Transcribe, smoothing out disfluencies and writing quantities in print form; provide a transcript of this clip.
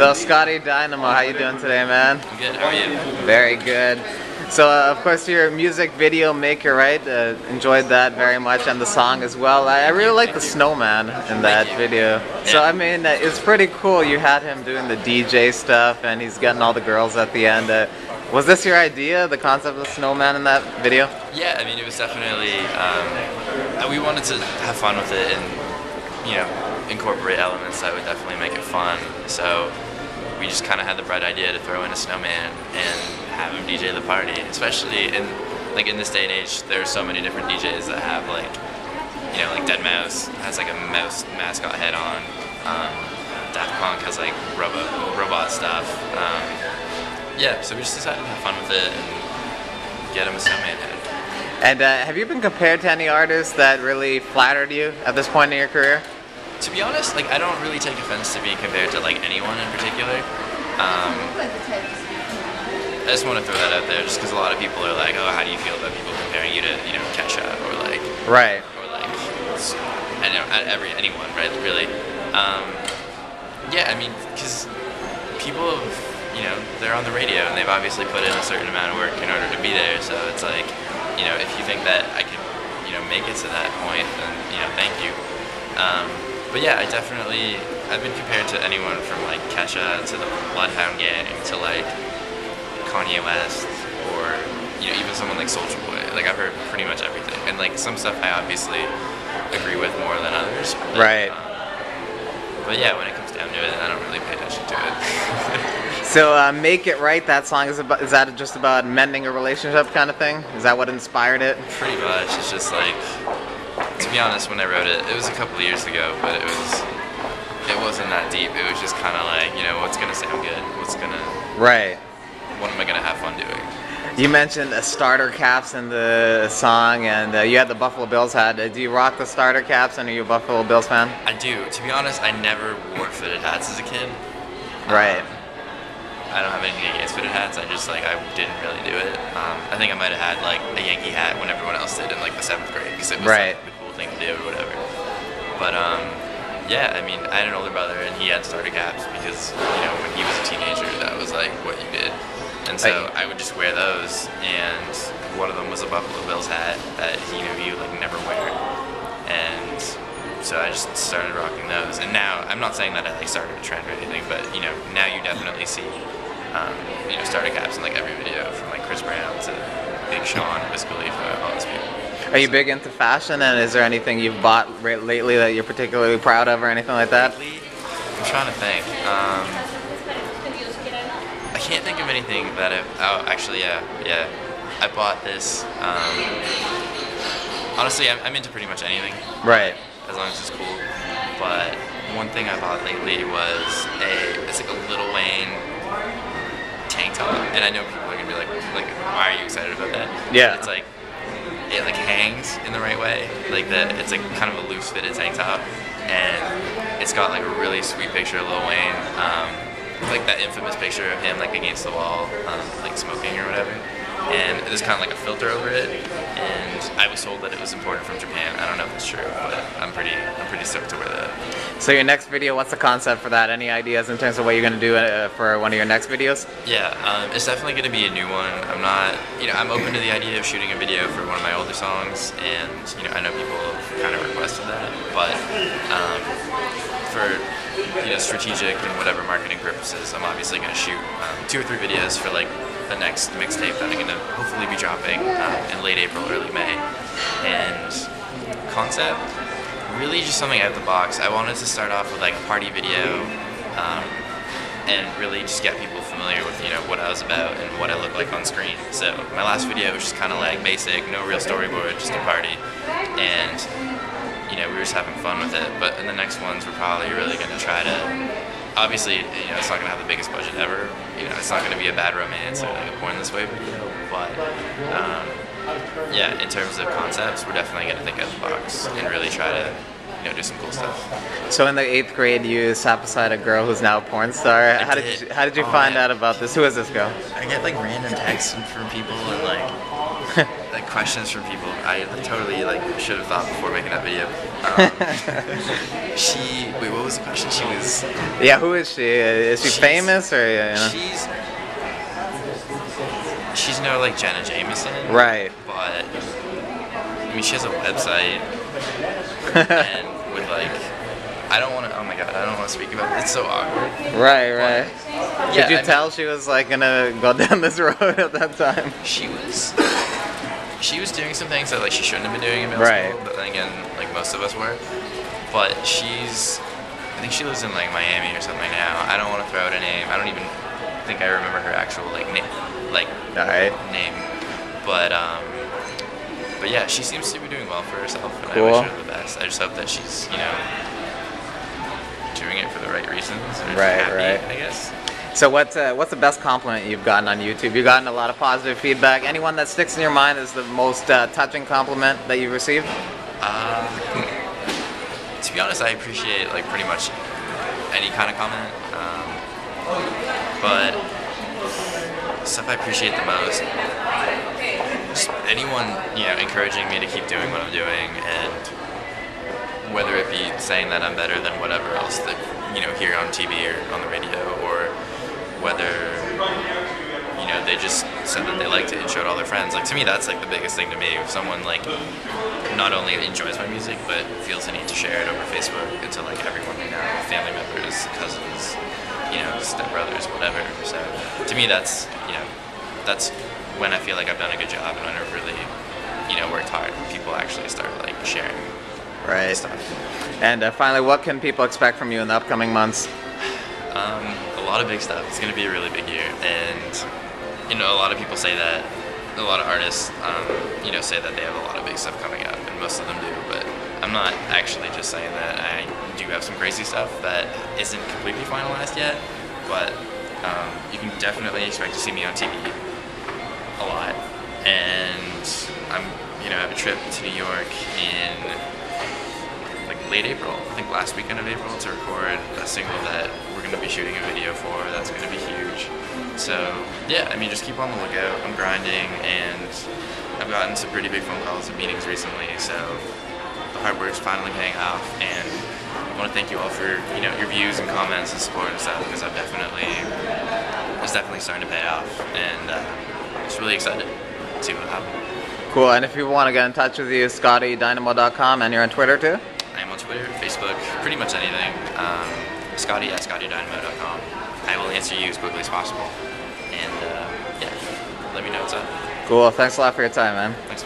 So Scotty Dynamo, how you doing today, man? I'm good. How are you? Very good. So of course you're a music video maker, right? Enjoyed that very much, and the song as well. I really like the snowman in that video. Yeah. So I mean, it's pretty cool. You had him doing the DJ stuff, and he's getting all the girls at the end. Was this your idea, the concept of the snowman in that video? Yeah, I mean, it was definitely, we wanted to have fun with it and, you know, incorporate elements that would definitely make it fun. So we just kind of had the bright idea to throw in a snowman and have him DJ the party. Especially in this day and age, there are so many different DJs that have like Dead Mouse has like a mouse mascot head on. Daft Punk has like robot stuff. Yeah, so we just decided to have fun with it and get him a snowman head. And have you been compared to any artists that really flattered you at this point in your career? To be honest, like I don't really take offense to being compared to like anyone in particular. I just want to throw that out there, just because a lot of people are like, "Oh, how do you feel about people comparing you to, Kesha or like, right, or like, I don't know, anyone, right? Really, yeah. I mean, because people, they're on the radio and they've obviously put in a certain amount of work in order to be there. So it's like, if you think that I can, make it to that point, then thank you. But yeah, I've been compared to anyone from like Kesha to the Bloodhound Gang to like Kanye West or even someone like Soulja Boy. Like I've heard pretty much everything, and like some stuff I obviously agree with more than others. But, right. But yeah, when it comes down to it, I don't really pay attention to it. So Make It Right, that song is that just about mending a relationship kind of thing? Is that what inspired it? Pretty much. It's just like, to be honest, when I wrote it, it was a couple of years ago, but it wasn't that deep. It was just kind of like, what's gonna sound good? Right. What am I gonna have fun doing? You mentioned starter caps in the song, and you had the Buffalo Bills hat. Do you rock the starter caps, and are you a Buffalo Bills fan? I do. To be honest, I never wore fitted hats as a kid. Right. I don't have anything against fitted hats. I didn't really do it. I think I might have had like a Yankee hat when everyone else did in like the 7th grade because it was right. like the cool thing to do or whatever. But yeah, I mean, I had an older brother and he had starter caps because when he was a teenager, that was like what you did. And so I would just wear those, and one of them was a Buffalo Bills hat that he knew he like never wear, and so I just started rocking those. And now I'm not saying that I like started a trend or anything, but now you definitely see starter caps in like every video, from like Chris Brown to Big Sean, Wiz Khalifa, all those people. Are you big into fashion, and is there anything you've bought lately that you're particularly proud of or anything like that? Lately, I'm trying to think. I can't think of anything that actually, yeah. I bought this. Honestly, I'm into pretty much anything. Right. As long as it's cool. But one thing I bought lately was it's like a Lil Wayne tank top, and I know people are gonna be like, why are you excited about that? Yeah. It's like it like hangs in the right way, it's like kind of a loose fitted tank top, and it's got like a really sweet picture of Lil Wayne. Like that infamous picture of him like against the wall, like smoking or whatever, and there's kind of like a filter over it. And I was told that it was imported from Japan. I don't know if it's true, but I'm pretty stoked to wear that. So your next video, what's the concept for that? Any ideas in terms of what you're gonna do for one of your next videos? Yeah, it's definitely gonna be a new one. I'm not, I'm open to the idea of shooting a video for one of my older songs, and I know people have kind of requested that, but for strategic and whatever marketing purposes, I'm obviously going to shoot 2 or 3 videos for like the next mixtape that I'm going to hopefully be dropping in late April, early May. And concept, really just something out of the box. I wanted to start off with like a party video and really just get people familiar with what I was about and what I look like on screen. So my last video was just kind of like basic, no real storyboard, just a party. And we were just having fun with it, but in the next ones we're probably really going to try to, obviously, it's not going to have the biggest budget ever, it's not going to be a Bad Romance or like a Born This Way video, but yeah, in terms of concepts, we're definitely going to think out of the box and really try to do some cool stuff. So in the 8th grade, you sat beside a girl who's now a porn star. How did you find out about this? Who is this girl? I get like random texts from people and like like questions from people. I totally like should have thought before making that video. Wait, what was the question? She was. Yeah, who is she? Is she famous or? You know? She's no like Jenna Jameson. Right. But I mean, she has a website, and with like, I don't want to. Oh my god, I don't want to speak about it. It's so awkward. Right, right. Yeah, Did you tell she was like gonna go down this road at that time? She was doing some things that like she shouldn't have been doing in middle Right. school. But then again, like most of us were. But I think she lives in like Miami or something now. I don't want to throw out a name. I don't even think I remember her actual like name, name. But yeah, she seems to be doing well for herself, and Cool. I wish her the best. I just hope that she's doing it for the right reasons. Or Right, happy, right. I guess. So what's the best compliment you've gotten on YouTube? You've gotten a lot of positive feedback. Anyone that sticks in your mind is the most touching compliment that you've received? To be honest, I appreciate like pretty much any kind of comment, but stuff I appreciate the most, just anyone encouraging me to keep doing what I'm doing, and whether it be saying that I'm better than whatever else that hear on TV or on the radio, or whether they just said that they liked it and showed all their friends. Like, to me, that's like the biggest thing to me. If someone like not only enjoys my music but feels the need to share it over Facebook and to like everyone they know, family members, cousins, stepbrothers, whatever. So to me, that's when I feel like I've done a good job and when I've really worked hard. People actually start like sharing stuff. And finally, what can people expect from you in the upcoming months? A lot of big stuff. It's going to be a really big year, and a lot of people say that. A lot of artists, say that they have a lot of big stuff coming up, and most of them do. But I'm not actually just saying that. I do have some crazy stuff that isn't completely finalized yet, but you can definitely expect to see me on TV a lot. And I'm, have a trip to New York in late April, I think last weekend of April, to record a single that we're going to be shooting a video for. That's going to be huge. So yeah, I mean, just keep on the lookout. I'm grinding, and I've gotten some pretty big phone calls and meetings recently, so the hard work's finally paying off, and I want to thank you all for your views and comments and support and stuff, because it's definitely starting to pay off, and just really excited to see what happens. Cool, and if you want to get in touch with you, ScottyDynamo.com, and you're on Twitter too? I am on Twitter, Facebook, pretty much anything. Scotty at ScottyDynamo.com. I will answer you as quickly as possible. And yeah, let me know what's up. Cool, thanks a lot for your time, man. Thanks.